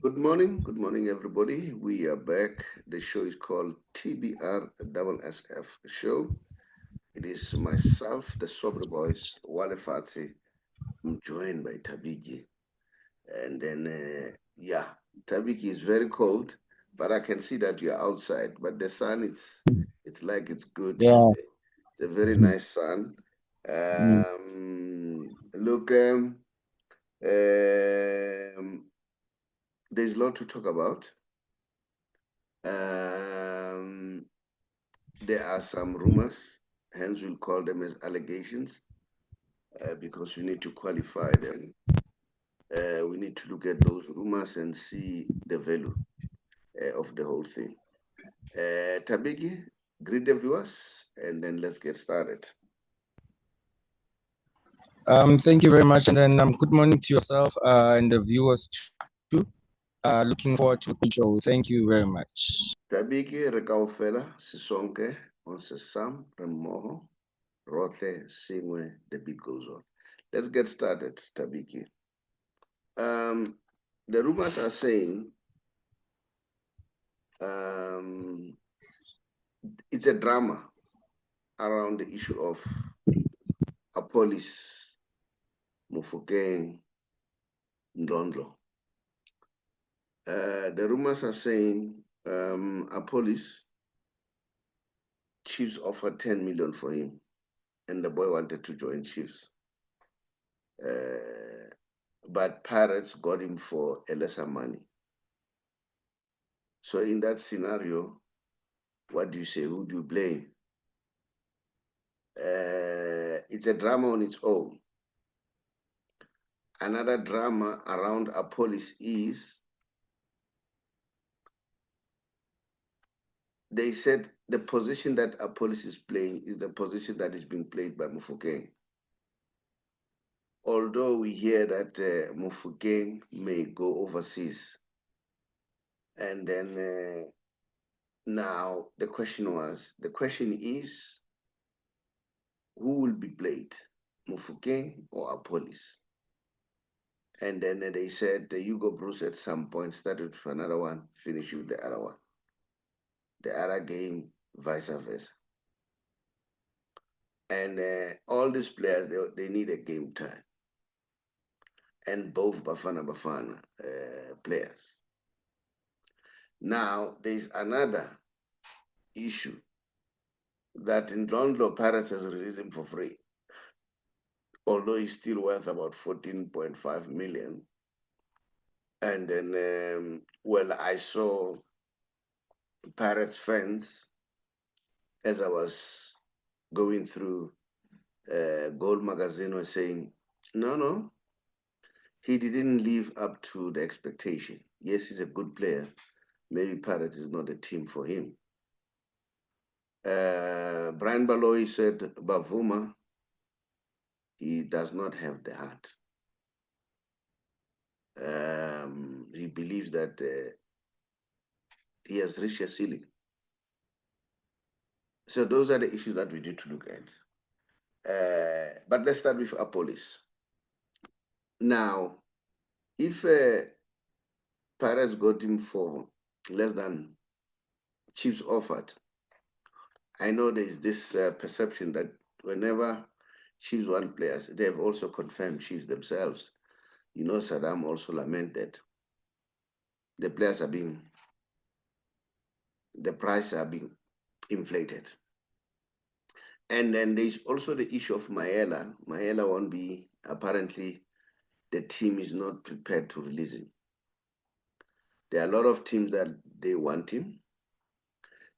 Good morning, everybody. We are back. The show is called TBR SSF Show. It is myself, the Saubrey boys, Walefatshe. I'm joined by Thabiki. And then, Thabiki is very cold, but I can see that you're outside. But the sun, it's like it's good Yeah. today. It's a very nice sun. Mm. Look, um, there's a lot to talk about. Um, there are some rumors, hence we'll call them as allegations, because we need to qualify them. We need to look at those rumors and see the value of the whole thing. Thabiki, greet the viewers, and then let's get started. Thank you very much, and then good morning to yourself and the viewers too. Looking forward to the show. Thank you very much. Thabiki, re kaofela, sisonke, on sesam, remoho, rotle, singwe, the beat goes on. Let's get started, Thabiki. The rumors are saying um, it's a drama around the issue of a police, Mufokeng, Ndondlo. The rumors are saying a police Chiefs offered 10 million for him, and the boy wanted to join Chiefs. But Pirates got him for a lesser money. So in that scenario, what do you say? Who do you blame? It's a drama on its own. Another drama around a police is they said the position that a police is playing is the position that is being played by Mufokeng. Although we hear that Mufokeng may go overseas. And then now the question is, who will be played, Mufokeng or a police? And then they said Hugo Bruce at some point started with another one, finished with the other one. The other game, vice versa. And all these players, they need a game time. And both Bafana players. Now, there's another issue that in Ndondlo Pirates has released him for free, although he's still worth about 14.5 million. And then, I saw Pirates fans as I was going through Gold Magazine was saying, no, he didn't live up to the expectation. Yes, he's a good player. Maybe Pirates is not a team for him. Brian Baloyi said, Bavuma, he does not have the heart. He believes that he has reached a ceiling. So those are the issues that we need to look at. But let's start with our police. Now, if Pirates got him for less than Chiefs offered, I know there is this perception that whenever Chiefs want players, they have also confirmed Chiefs themselves. You know, Saddam also lamented the players the price are being inflated. And then there's also the issue of Maela. Maela won't be, apparently, the team is not prepared to release him. There are a lot of teams that they want him.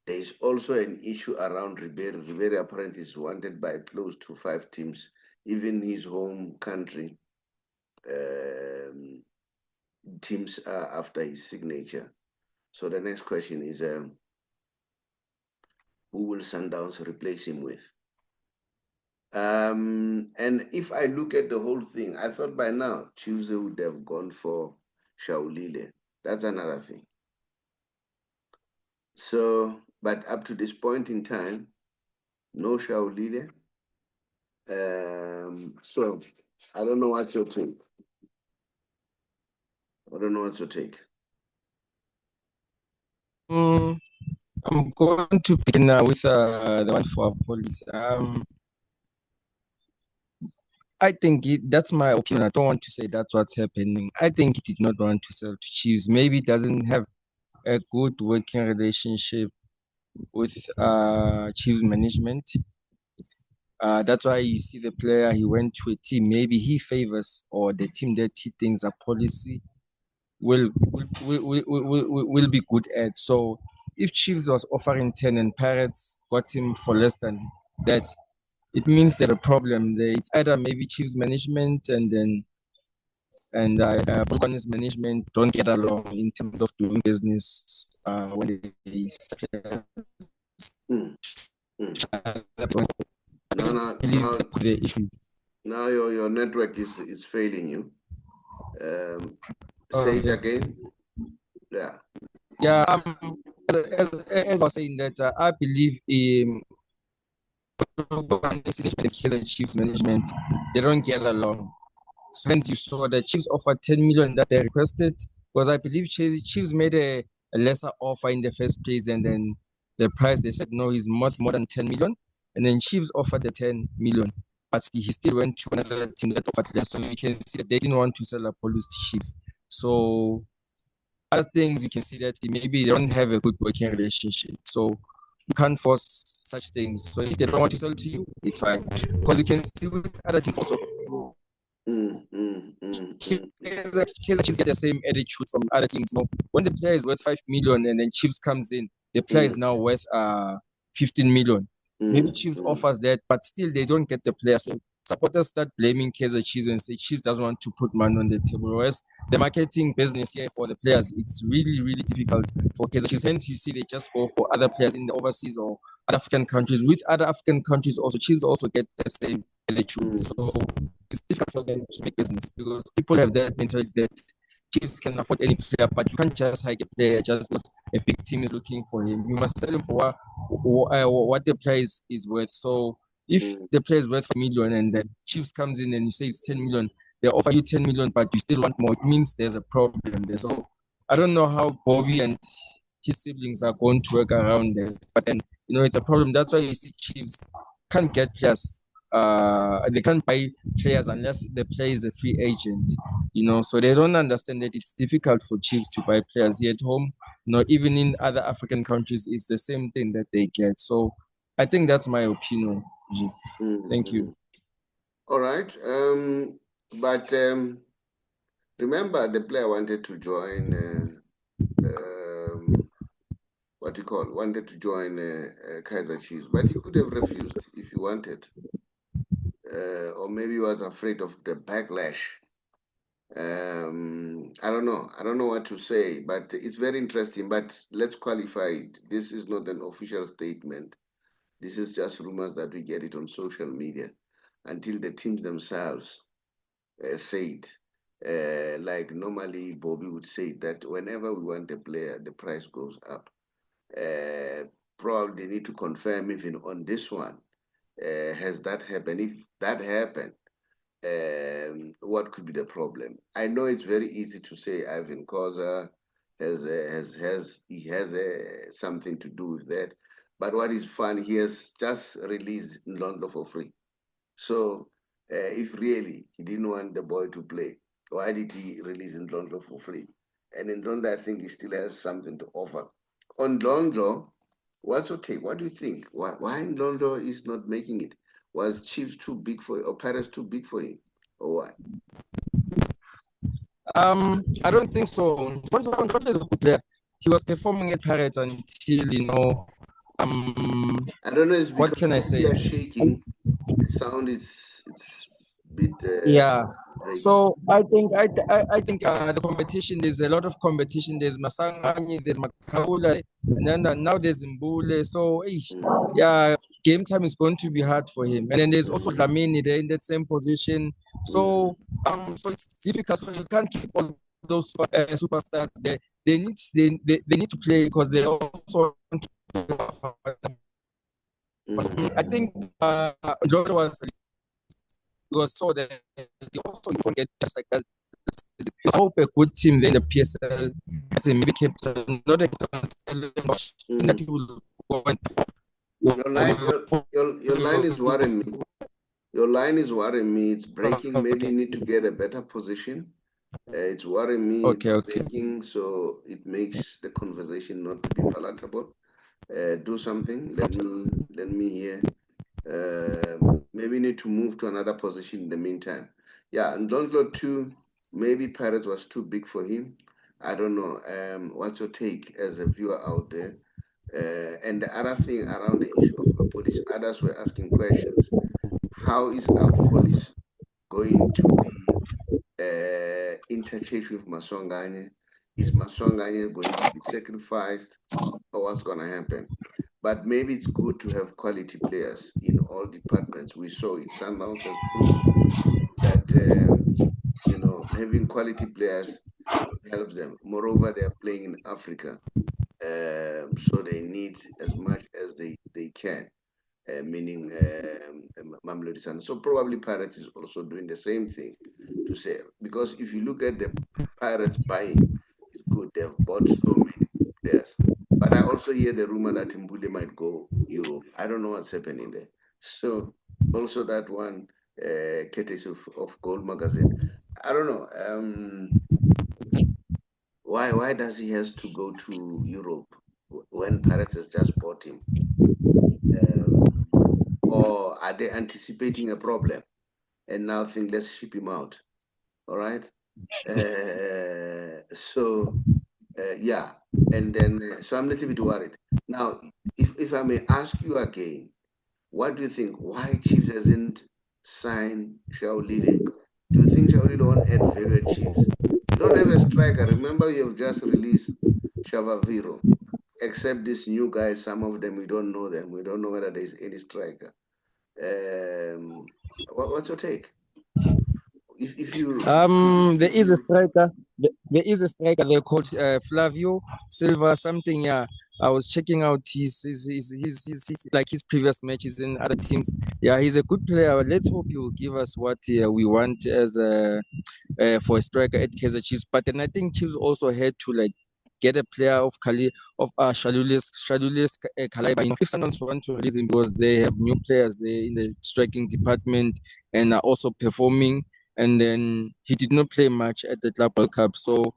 There is also an issue around Ribery. Ribery apparently is wanted by close to 5 teams, even his home country. Teams are after his signature. So the next question is, who will Sundowns replace him with? And if I look at the whole thing, I thought by now Tuesday would have gone for Shaulile. That's another thing. So, but up to this point in time, no Shaulile. So I don't know what's your take. I don't know what's your take. I'm going to begin with the one for police. I think that's my opinion. I don't want to say that's what's happening. I think he did not want to sell to Chiefs. Maybe he doesn't have a good working relationship with Chiefs management. That's why you see the player, he went to a team maybe he favors, or the team that he thinks a policy will be good at. So if Chiefs was offering 10 and Pirates got him for less than that, it means there's a problem there. It's either maybe Chiefs management and Polokwane's management don't get along in terms of doing business when they the issue. Now your network is failing you. Say it again. Yeah. Yeah. As I was saying that I believe in the Chiefs management, they don't get along. So hence you saw the Chiefs offered 10 million that they requested, because I believe Chiefs made a lesser offer in the first place, and then the price they said no is much more than 10 million, and then Chiefs offered the 10 million, but he still went to another team that offered less. So you can see that they didn't want to sell a police to Chiefs. So other things you can see that maybe they don't have a good working relationship. So you can't force such things. So if they don't want to sell to you, it's fine, because you can see with other teams also. Chiefs get the same attitude from other teams. No, when the player is worth 5 million and then Chiefs comes in, the player is now worth 15 million. Maybe Chiefs offers that, but still they don't get the player. So supporters start blaming Kaizer Chiefs and say Chiefs doesn't want to put money on the table. Whereas the marketing business here for the players, it's really, really difficult for Kaizer Chiefs. Hence, you see they just go for other players in the overseas or other African countries. With other African countries also, Chiefs also get the same attitude. So it's difficult for them to make business, because people have that mentality that Chiefs can afford any player, but you can't just hike a player just because a big team is looking for him. You must sell him for what the player is worth. So if the player is worth 5 million and then Chiefs comes in and you say it's 10 million, they offer you 10 million, but you still want more, it means there's a problem there. So I don't know how Bobby and his siblings are going to work around that, but then it's a problem. That's why you see Chiefs can't get players. They can't buy players unless the player is a free agent, so they don't understand that it's difficult for Chiefs to buy players here at home. Even in other African countries, it's the same thing that they get. So I think that's my opinion. Thank you. All right. But remember, the player wanted to join wanted to join Kaizer Chiefs, but he could have refused if he wanted. Or maybe he was afraid of the backlash. I don't know. I don't know what to say, but it's very interesting. But let's qualify it. This is not an official statement. This is just rumors that we get it on social media until the teams themselves say it. Like normally Bobby would say that whenever we want a player, the price goes up. Probably need to confirm even on this one. Has that happened? If that happened, what could be the problem? I know it's very easy to say Ivan Koza has something to do with that, but what is fun, he has just released Ndlondlo for free. So if really he didn't want the boy to play, why did he release Ndlondlo for free? And Ndlondlo, I think he still has something to offer. On Ndlondlo, what's your take? What do you think? Why Ndlondlo is not making it? Was Chiefs too big for him, or Paris too big for him, or what? I don't think so. Ndlondlo is a good player. He was performing at Pirates until I don't know. It's because what can I say? You're shaking. The sound it's a bit. Yeah. Breaking. So I think the competition. There's a lot of competition. There's Masangani, there's Makaula, and then now there's Mbule. So yeah, game time is going to be hard for him. And then there's also Dlamini there in that same position. So so it's difficult. So you can't keep all those superstars there. They need to play, because they also want to. I think Jordan was so that they also don't get just like that season. I hope a good team in the PSL, maybe captain, not a that he will go and your line is worrying me. Your line is worrying me. It's breaking. Maybe you need to get a better position. It's worrying me. Okay. Breaking, so it makes the conversation not to be palatable. Do something. Let me hear. Maybe need to move to another position in the meantime. Yeah, and Ndlondlo too. Maybe Pirates was too big for him. I don't know. What's your take as a viewer out there? And the other thing around the issue of police, others were asking questions. How is our police going to be interchanged with Maswanganye? Is Maswanganye going to be sacrificed, or what's going to happen? But maybe it's good to have quality players in all departments. We saw it. Sundowns has proved that having quality players helps them. Moreover, they are playing in Africa, so they need as much as they can. Meaning Mamelodi Sundowns. So probably Pirates is also doing the same thing to say, because if you look at the Pirates buying, it's good. They've bought so many players. But I also hear the rumor that Mbule might go Europe. I don't know what's happening there. So also that one, courtesy of Gold Magazine. I don't know. Why does he has to go to Europe when Pirates has just bought him? Or are they anticipating a problem and now think let's ship him out? All right. Yeah, and then so I'm a little bit worried. Now, if I may ask you again, what do you think? Why Chiefs hasn't signed Shaolile? Do you think Shaolile won't add value at Chiefs? You don't have a striker. Remember, you have just released Shavaviro. Except these new guys, some of them we don't know them. We don't know whether there is any striker. What's your take? If you there is a striker. There is a striker there called Flavio Silva something. Yeah, I was checking out his like his previous matches in other teams. Yeah, he's a good player. Let's hope he will give us what we want as for a striker at Kaizer Chiefs. But then I think Chiefs also had to like get a player of Shalulis Kalaiba. If someone want to release him because they have new players there in the striking department and are also performing. And then he did not play much at the Club World Cup, so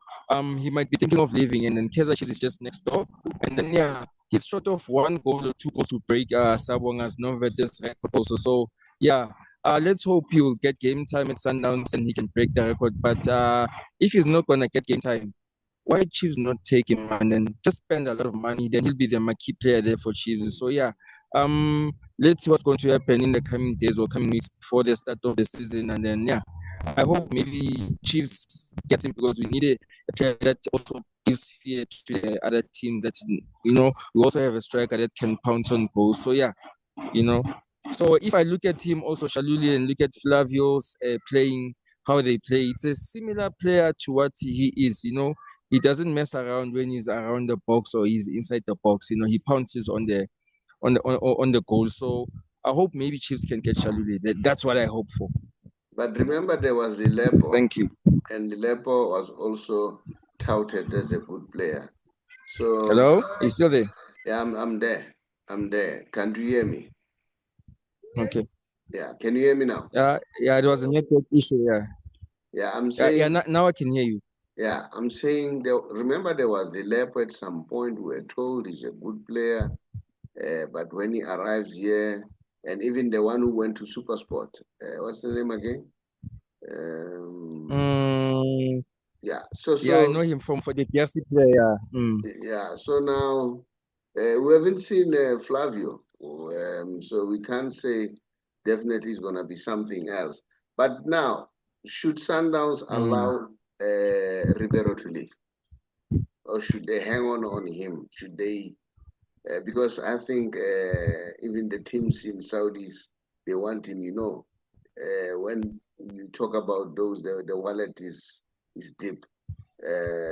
he might be thinking of leaving. And then Kaizer Chiefs is just next door. And then he's short of 1 goal or 2 goals to break Sabonga's Novedes record also. So let's hope he will get game time at Sundowns and he can break the record. But if he's not gonna get game time, why Chiefs not take him and then just spend a lot of money? Then he'll be the marquee player there for Chiefs. So let's see what's going to happen in the coming days or coming weeks before the start of the season. And then I hope maybe Chiefs get him because we need a player that also gives fear to the other team. That we also have a striker that can pounce on goals. So So if I look at him also Shaluli and look at Flavio's playing, how they play, it's a similar player to what he is. He doesn't mess around when he's around the box or he's inside the box. He pounces on the goal. So I hope maybe Chiefs can get Shaluli. That's what I hope for. But remember, there was the Lepo. Thank you. And the Lepo was also touted as a good player. So hello, you still there? Yeah, I'm there. I'm there. Can you hear me? Okay. Yeah, can you hear me now? Yeah, it was a network issue. Yeah, I'm saying. Yeah, now I can hear you. Yeah, I'm saying. Remember, there was the Lepo at some point. We were told he's a good player, but when he arrives here, and even the one who went to SuperSport, what's the name again? Yeah, yeah, I know him for the DRC player. Yeah, so now we haven't seen Flavio, so we can't say definitely it's going to be something else. But now, should Sundowns allow Ribeiro to leave, or should they hang on him? Should they? Because I think even the teams in Saudis, they want him. When you talk about those, the wallet is deep.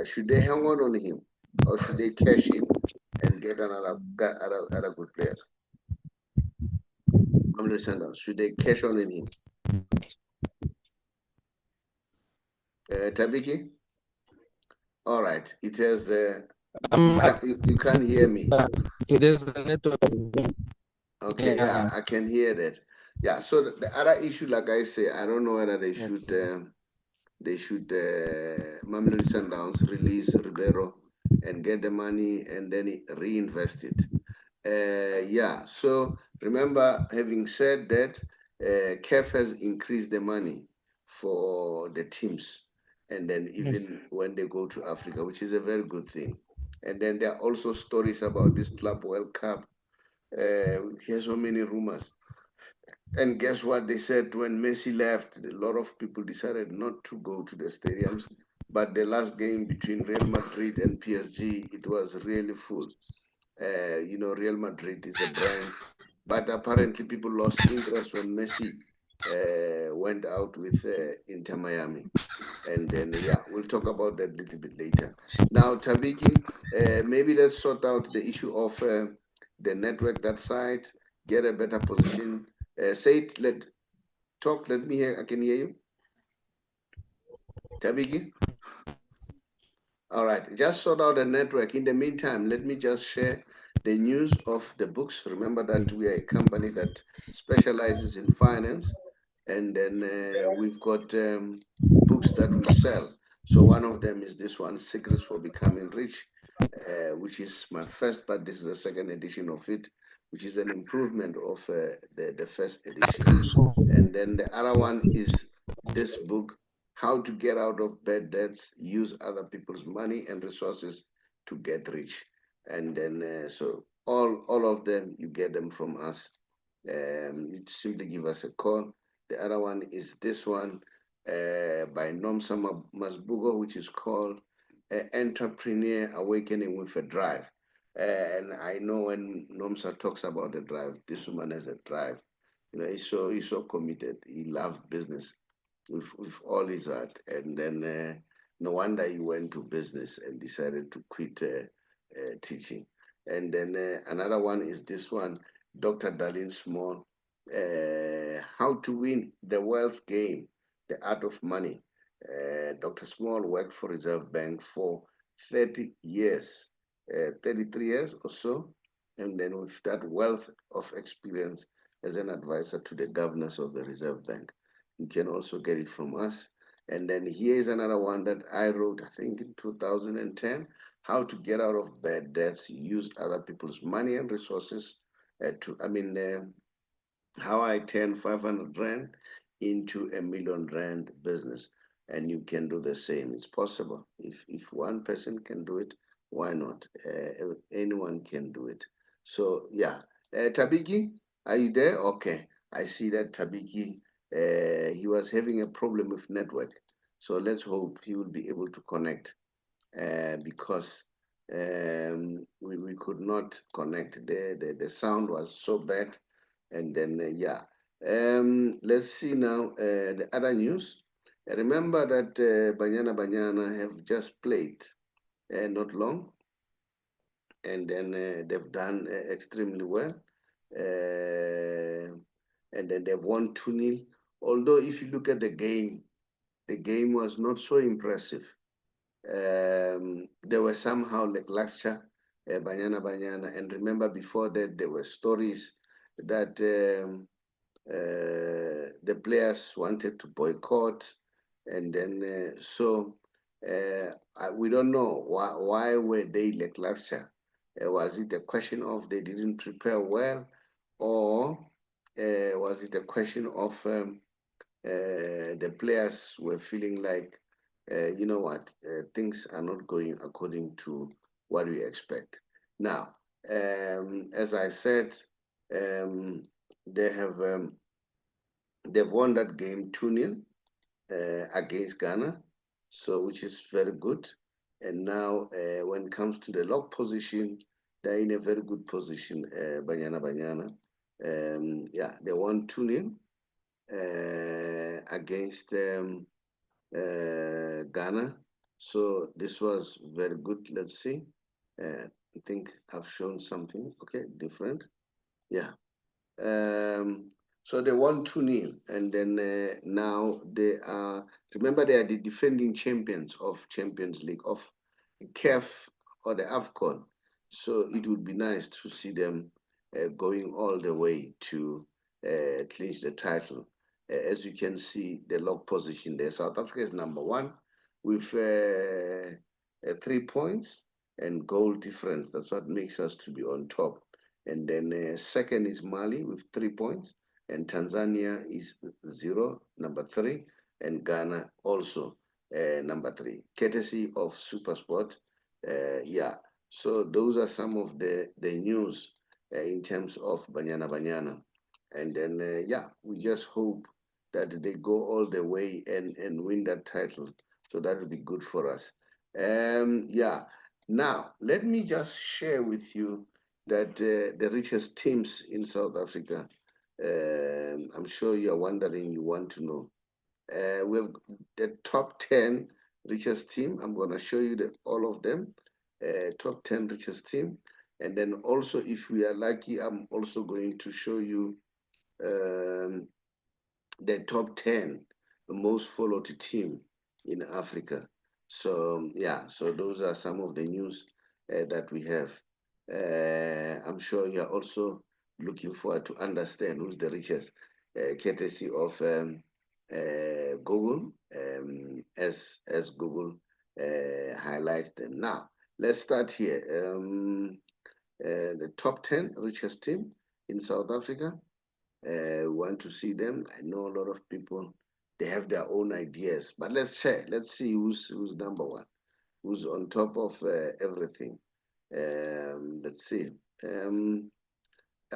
Should they hang on him, or should they cash in and get other good players? Should they cash on him? Thabiki? All right. It has. You can't hear me. So there's a network. Okay, yeah, I can hear that. Yeah. So the other issue, like I say, I don't know whether they should. Mamelodi Sundowns release Ribeiro and get the money and then reinvest it. Yeah, so remember, having said that, CAF has increased the money for the teams, and then even when they go to Africa, which is a very good thing. And then there are also stories about this Club World Cup. Here's so many rumors. And guess what they said when Messi left? A lot of people decided not to go to the stadiums. But the last game between Real Madrid and PSG, it was really full. Real Madrid is a brand, but apparently people lost interest when Messi went out with Inter Miami. And then, yeah, we'll talk about that a little bit later. Now, Thabiki, maybe let's sort out the issue of the network, that side, get a better position. Say it, let me hear, I can hear you. Thabiki? All right, just sort out the network. In the meantime, let me just share the news of the books. Remember that we are a company that specializes in finance, and then we've got books that we sell. So one of them is this one, Secrets for Becoming Rich, which is my first, but this is the second edition of it, which is an improvement of the first edition. And then the other one is this book, How to Get Out of Bad Debts, Use Other People's Money and Resources to Get Rich. And then, so all of them, you get them from us. You simply give us a call. The other one is this one by Nomsa Masbugo, which is called Entrepreneur Awakening with a Drive. And I know when Nomsa talks about the drive, this woman has a drive. He's so committed. He loves business with all his heart. And then no wonder he went to business and decided to quit teaching. And then another one is this one, Dr. Darlene Small, How to Win the Wealth Game, The Art of Money. Dr. Small worked for Reserve Bank for 30 years, 33 years or so. And then with that wealth of experience as an advisor to the governors of the Reserve Bank. You can also get it from us. And then here's another one that I wrote, I think in 2010, How to Get Out of Bad Debts, Use Other People's Money and Resources how I turned 500 Rand into a million Rand business. And you can do the same. It's possible. If one person can do it, why not? Anyone can do it. So, yeah. Thabiki, are you there? Okay. I see that Thabiki, he was having a problem with network. So let's hope he will be able to connect because we could not connect. The sound was so bad. And then, yeah. Let's see now the other news. Remember that Banyana Banyana have just played not long, and then they've done extremely well. And then they've won 2-0. Although if you look at the game was not so impressive. They were somehow like lackluster, Banyana. And remember before that, there were stories that the players wanted to boycott. And then, we don't know why were they lackluster. Was it a question of they didn't prepare well, or was it a question of the players were feeling like, you know what, things are not going according to what we expect. Now, as I said, they have they've won that game 2-0 against Ghana, so which is very good. And now, when it comes to the lock position, they're in a very good position. Banyana. Yeah, they won 2-0 against Ghana. So this was very good. Let's see. I think I've shown something. Okay, different. Yeah. So they won 2-0, and then now they are, remember, they are the defending champions of Champions League, of CAF or the AFCON. So it would be nice to see them going all the way to clinch the title. As you can see, the log position there, South Africa is #1 with 3 points and goal difference. That's what makes us to be on top. And then second is Mali with 3 points, and Tanzania is 0, #3, and Ghana also #3, courtesy of SuperSport. Yeah, so those are some of the news in terms of Banyana Banyana. And then, yeah, we just hope that they go all the way and win that title. So that will be good for us. Yeah, now let me just share with you that the richest teams in South Africa, I'm sure you're wondering, you want to know. We have the top 10 richest team. I'm going to show you all of them, top 10 richest team. And then also, if we are lucky, I'm also going to show you the top 10 most followed team in Africa. So yeah, so those are some of the news that we have. I'm sure you're also looking forward to understand who's the richest, courtesy of Google, as Google highlights them. Now, let's start here. The top 10 richest team in South Africa. Want to see them. I know a lot of people, they have their own ideas, but let's check. Let's see who's #1, who's on top of everything. Let's see.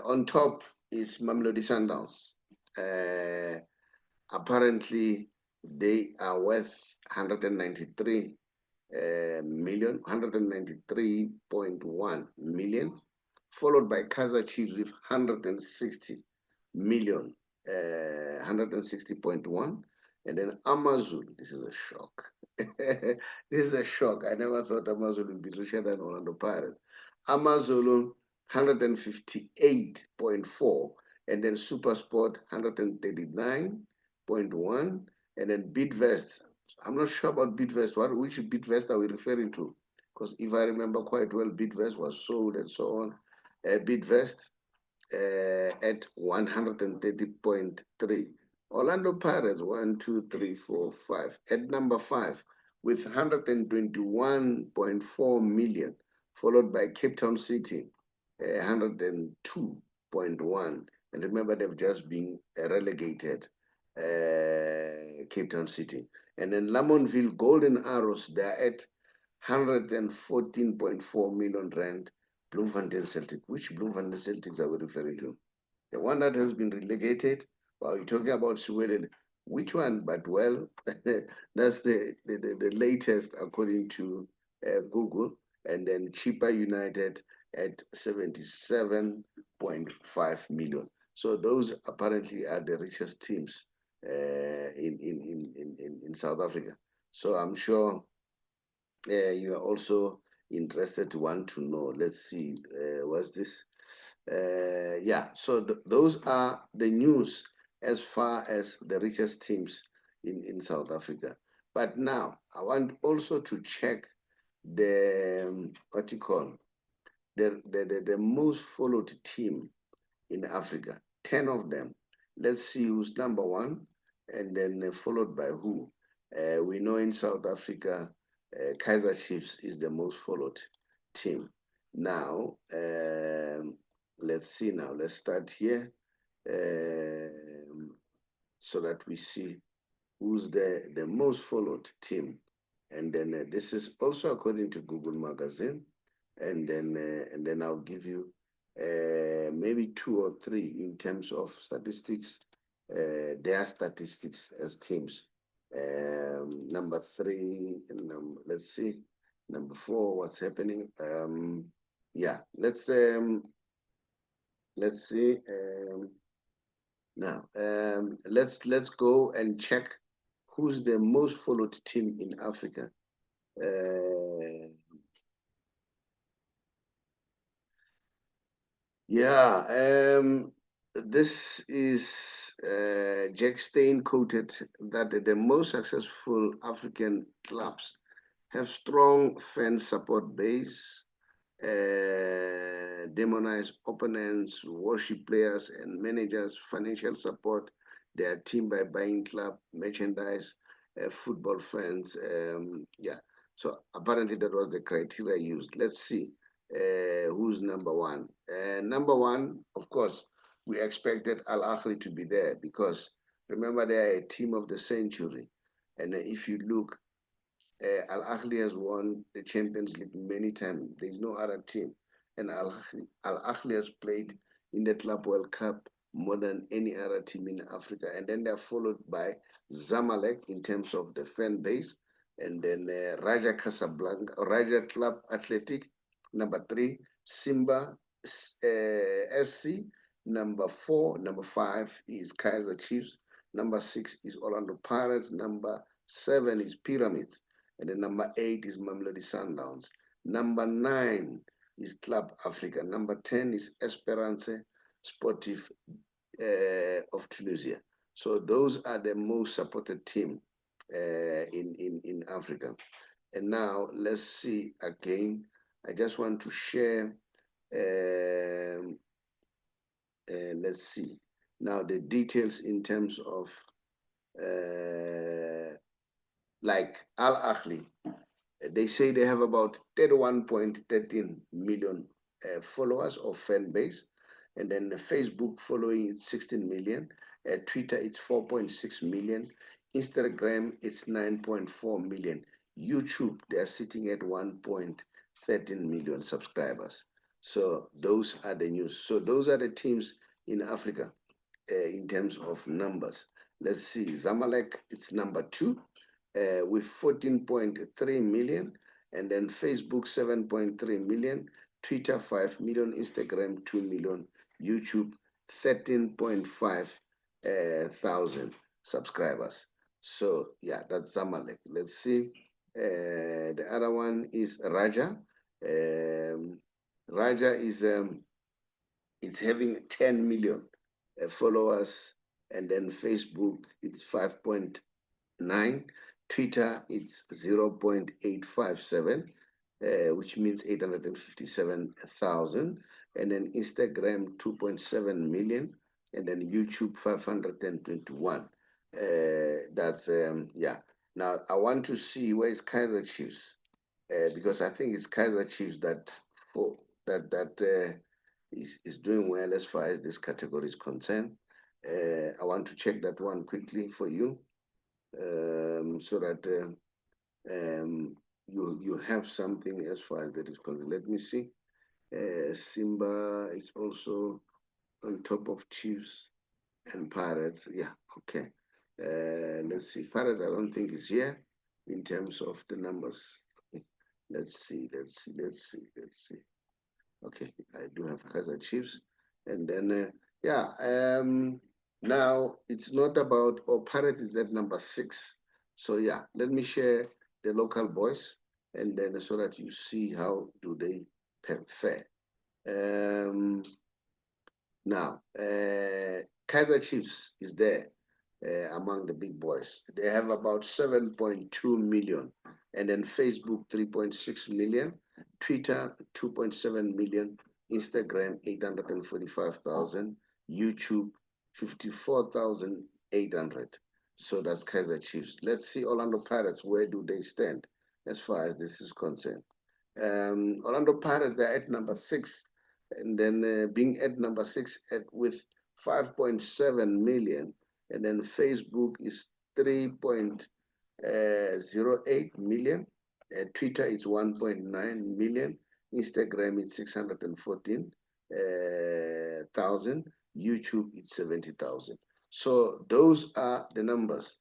On top is Mamelodi Sundowns. Apparently, they are worth 193 million, 193.1 million, followed by Kaizer Chiefs with 160 million, 160.1, and then Amazon. This is a shock. This is a shock. I never thought Amazon would be richer than Orlando Pirates. Amazon 158.4, and then SuperSport 139.1, and then Bidvest. I'm not sure about Bidvest. Which Bidvest are we referring to? Because if I remember quite well, Bidvest was sold and so on. Bidvest at 130.3. Orlando Pirates 1, 2, 3, 4, 5 at #5 with 121.4 million, followed by Cape Town City 102.1. And remember, they've just been relegated, Cape Town City. And then Lamontville Golden Arrows, they're at 114.4 million rand. Bloemfontein Celtic. Which Bloemfontein Celtics are we referring to? The one that has been relegated? Well, you're talking about Sweden. Which one? But well, that's the latest according to Google. And then Chippa United at 77.5 million. So those apparently are the richest teams in South Africa. So I'm sure you are also interested to want to know. Let's see, what's this? Yeah, so those are the news as far as the richest teams in South Africa. But now I want also to check the what you call the most followed team in Africa. 10 of them. Let's see who's #1, and then followed by who. We know in South Africa, Kaizer Chiefs is the most followed team. Now, let's see now. Let's start here so that we see who's the most followed team. And then this is also according to Google Magazine. And then I'll give you maybe 2 or 3 in terms of statistics, their statistics as teams. #3, and let's see, #4, what's happening? Yeah, let's see. Now, let's go and check who's the most followed team in Africa. Yeah, this is Jack Stein quoted that the most successful African clubs have strong fan support base, demonize opponents, worship players and managers, financial support their team by buying club merchandise, football fans. Yeah, so apparently that was the criteria used. Let's see who's number one. Number one, of course, we expected Al Ahly to be there because remember they are a team of the century. And if you look, Al Ahly has won the Champions League many times. There is no other team. And Al Ahly has played in the Club World Cup more than any other team in Africa. And then they're followed by Zamalek in terms of the fan base. And then Raja Casablanca, Raja Club Athletic, number three, Simba SC, number four, number five is Kaiser Chiefs, number six is Orlando Pirates, number seven is Pyramids. And then number 8 is Mamelodi Sundowns. Number 9 is Club Africa. Number 10 is Esperance Sportif of Tunisia. So those are the most supported team in Africa. And now let's see again. I just want to share, let's see. Now the details in terms of like Al Ahly. They say they have about 31.13 million followers or fan base. And then Facebook following it's 16 million. Twitter, it's 4.6 million. Instagram, it's 9.4 million. YouTube, they are sitting at 1.13 million subscribers. So those are the news. So those are the teams in Africa in terms of numbers. Let's see, Zamalek, it's number 2 with 14.3 million, and then Facebook 7.3 million, Twitter 5 million, Instagram 2 million, YouTube 13.5 thousand subscribers. So yeah, that's Zamalek. Let's see. The other one is Raja. Raja is it's having 10 million followers, and then Facebook it's 5.9. Twitter, it's 0.857, which means 857,000. And then Instagram, 2.7 million. And then YouTube, 521. That's, yeah. Now, I want to see where is Kaiser Chiefs, because I think it's Kaiser Chiefs that is doing well as far as this category is concerned. I want to check that one quickly for you. So that you have something as far as that is concerned. Let me see. Simba is also on top of Chiefs and Pirates. Yeah, okay. Let's see. Pirates, I don't think is here in terms of the numbers. Let's see. Okay, I do have Kaiser Chiefs, and then yeah. Now it's not about, Pirates is at number 6. So yeah, let me share the local boys, and then so that you see how do they fare. Now, Kaiser Chiefs is there among the big boys. They have about 7.2 million, and then Facebook 3.6 million, Twitter 2.7 million, Instagram 845,000, YouTube 54,800. So that's Kaiser Chiefs. Let's see Orlando Pirates. Where do they stand as far as this is concerned? Orlando Pirates, they're at number 6, and then being at number 6 with 5.7 million, and then Facebook is 3.08 million, Twitter is 1.9 million, Instagram is 614,000, YouTube is 70,000. So those are the numbers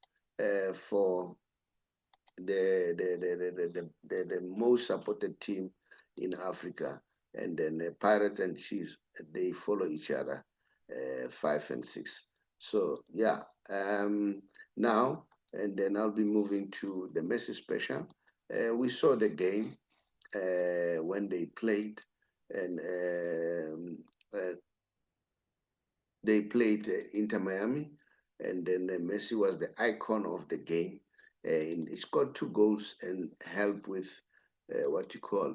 for the most supported team in Africa. And then the Pirates and Chiefs, they follow each other, 5 and 6. So yeah, now, and then I'll be moving to the Messi special. We saw the game when they played, and they played Inter Miami, and then Messi was the icon of the game. And he scored 2 goals and helped with what you call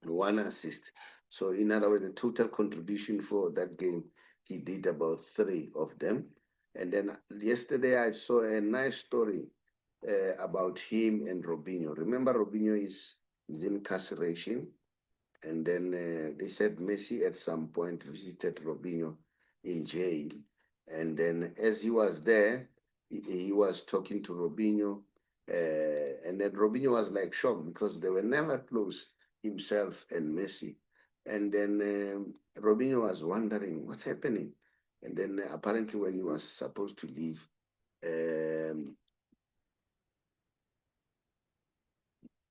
1 assist. So in other words, the total contribution for that game, he did about 3 of them. And then yesterday I saw a nice story about him and Robinho. Remember, Robinho is incarceration, and then they said Messi at some point visited Robinho in jail. And then as he was there, he was talking to Robinho. And then Robinho was like shocked because they were never close, himself and Messi. And then Robinho was wondering what's happening. And then apparently when he was supposed to leave, um,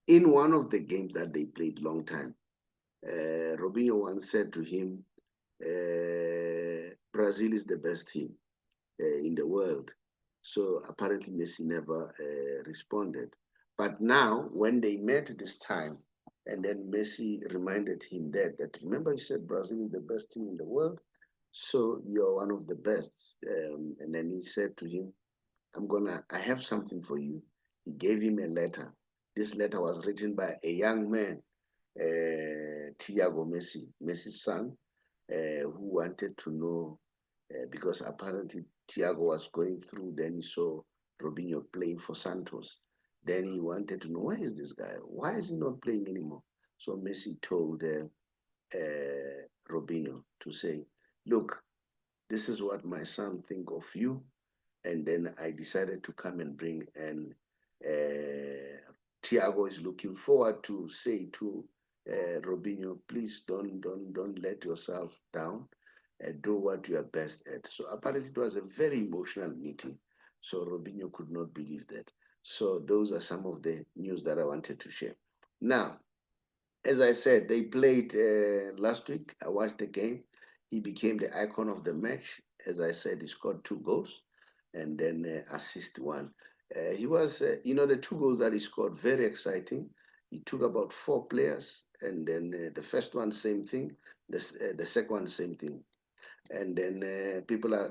in one of the games that they played long time, Robinho once said to him, Brazil is the best team in the world. So apparently Messi never responded. But now, when they met this time, and then Messi reminded him that remember you said Brazil is the best team in the world, so you're one of the best. And then he said to him, I have something for you. He gave him a letter. This letter was written by a young man, Thiago Messi, Messi's son, who wanted to know, because apparently Thiago was going through, then he saw Robinho playing for Santos. Then he wanted to know, where is this guy? Why is he not playing anymore? So Messi told Robinho to say, look, this is what my son think of you. And then I decided to come and bring, and Thiago is looking forward to say to Robinho, please don't let yourself down. Do what you are best at. So apparently it was a very emotional meeting. So Robinho could not believe that. So those are some of the news that I wanted to share. Now, as I said, they played last week. I watched the game. He became the icon of the match. As I said, he scored 2 goals and then assist one. He was, the 2 goals that he scored, very exciting. He took about 4 players, and then the first one, same thing. The second one, same thing. And then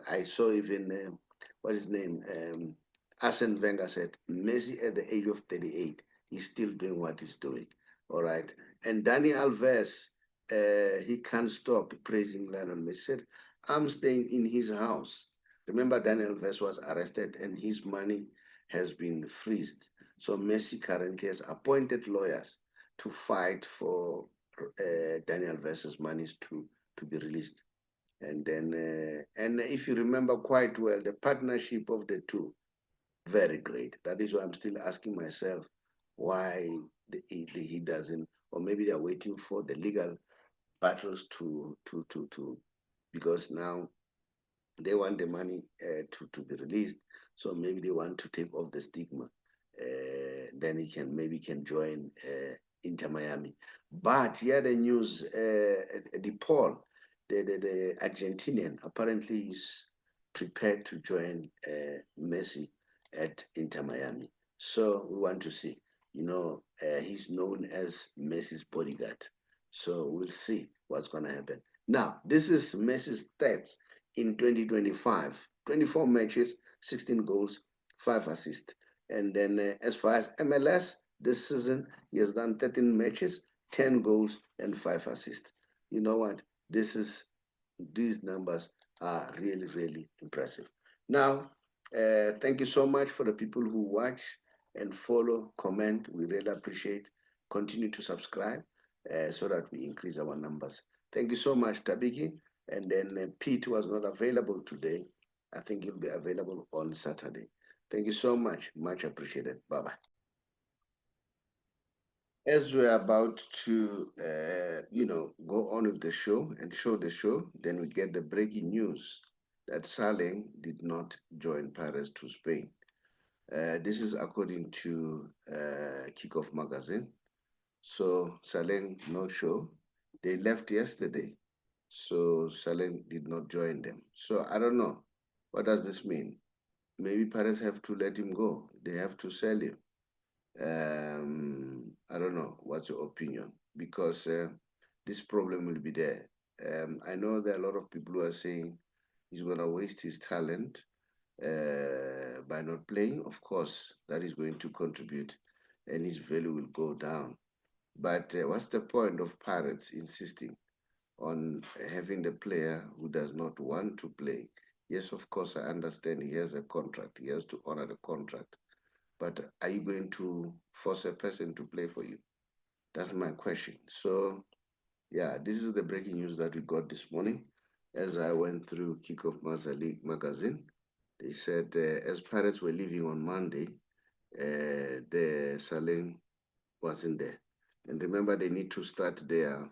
I saw even, what is his name? Arsene Wenger said, Messi at the age of 38 is still doing what he's doing. All right. And Dani Alves, he can't stop praising Lionel Messi. Said, I'm staying in his house. Remember, Dani Alves was arrested and his money has been freezed. So Messi currently has appointed lawyers to fight for Dani Alves' monies to be released. And then, and if you remember quite well, the partnership of the two, very great. That is why I'm still asking myself why he doesn't, or maybe they're waiting for the legal battles because now they want the money to be released. So maybe they want to take off the stigma. Then he can join Inter Miami. But here the news, DePaul, the Argentinian, apparently is prepared to join Messi at Inter Miami. So we want to see. He's known as Messi's bodyguard. So we'll see what's going to happen. Now, this is Messi's stats in 2025. 24 matches, 16 goals, 5 assists. And then as far as MLS, this season, he has done 13 matches, 10 goals, and 5 assists. You know what? These numbers are really, really impressive. Now, thank you so much for the people who watch and follow, comment. We really appreciate. Continue to subscribe so that we increase our numbers. Thank you so much, Thabiki. And then Pete was not available today. I think he'll be available on Saturday. Thank you so much. Much appreciated. Bye-bye. As we're about to, go on with the show and show the show, then we get the breaking news that Saleng did not join Paris to Spain. This is according to Kickoff Magazine. So Saleng, no show. They left yesterday. So Saleng did not join them. So I don't know. What does this mean? Maybe Paris have to let him go. They have to sell him. I don't know. What's your opinion? Because this problem will be there. I know there are a lot of people who are saying he's going to waste his talent by not playing. Of course, that is going to contribute and his value will go down. But what's the point of Pirates insisting on having the player who does not want to play? Yes, of course, I understand he has a contract. He has to honor the contract. But are you going to force a person to play for you? That's my question. So, yeah, this is the breaking news that we got this morning. As I went through Kickoff League magazine, they said as Pirates were leaving on Monday, the Saleng wasn't there. And remember, they need to start their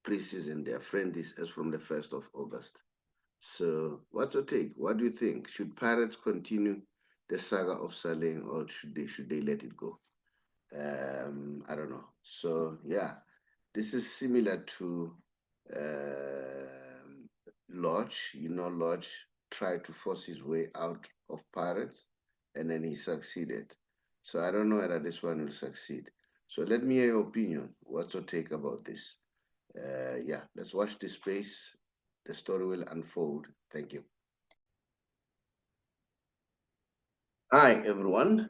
preseason, their friendlies as from the 1st of August. So what's your take? What do you think? Should Pirates continue the saga of Saleng or should they let it go? I don't know. So yeah, this is similar to Lodge. You know, Lodge tried to force his way out of Pirates and then he succeeded. So I don't know whether this one will succeed. So let me hear your opinion. What's your take about this? Yeah, let's watch this space. The story will unfold. Thank you. Hi, everyone.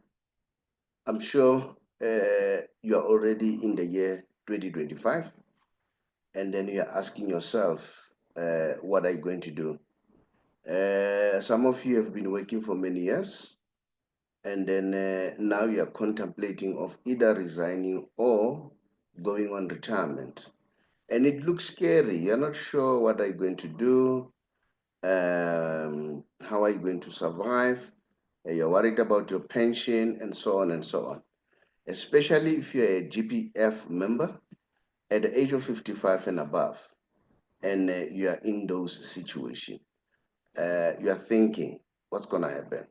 I'm sure you're already in the year 2025, and then you're asking yourself, what are you going to do? Some of you have been working for many years, and then now you're contemplating of either resigning or going on retirement. And it looks scary. You're not sure what are you going to do, how are you going to survive, you're worried about your pension, and so on and so on. Especially if you're a GPF member at the age of 55 and above, and you are in those situations. You are thinking, what's going to happen?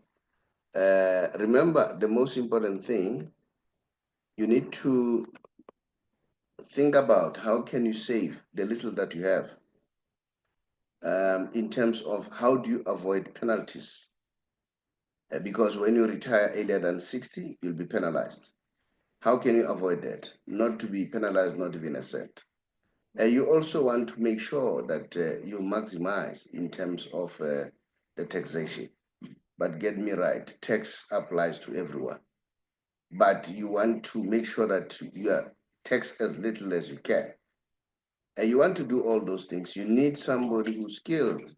Remember, the most important thing, you need to think about how can you save the little that you have in terms of how do you avoid penalties? Because when you retire earlier than 60, you'll be penalized. How can you avoid that? Not to be penalized, not even a cent. You also want to make sure that you maximize in terms of the taxation. But get me right, tax applies to everyone. But you want to make sure that you are tax as little as you can. And you want to do all those things. You need somebody who's skilled,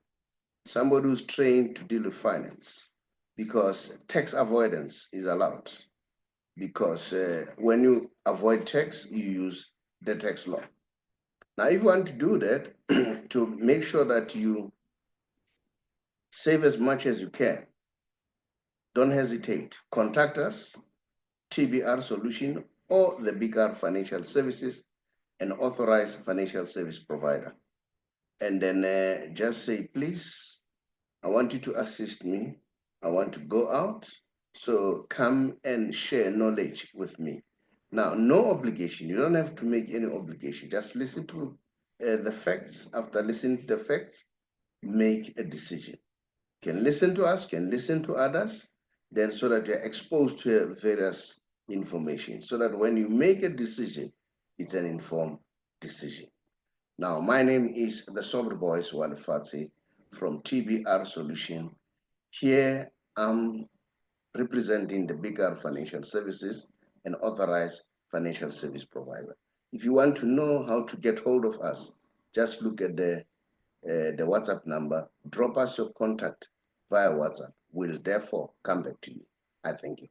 somebody who's trained to deal with finance, because tax avoidance is allowed. Because when you avoid tax, you use the tax law. Now, if you want to do that, to make sure that you save as much as you can, don't hesitate. Contact us, TBR Solution, or the BigR Financial Services, an authorized financial service provider. And then just say, please, I want you to assist me. I want to go out. So come and share knowledge with me. Now, no obligation. You don't have to make any obligation. Just listen to the facts. After listening to the facts, make a decision. Can listen to us, can listen to others, then so that you're exposed to various information, so that when you make a decision, it's an informed decision. Now, my name is the Saubrey Boyz Walefatshe from TBR Solution. Here I'm representing the bigger financial services and authorized financial service provider. If you want to know how to get hold of us, just look at the WhatsApp number, drop us your contact via WhatsApp. We'll therefore come back to you. I thank you.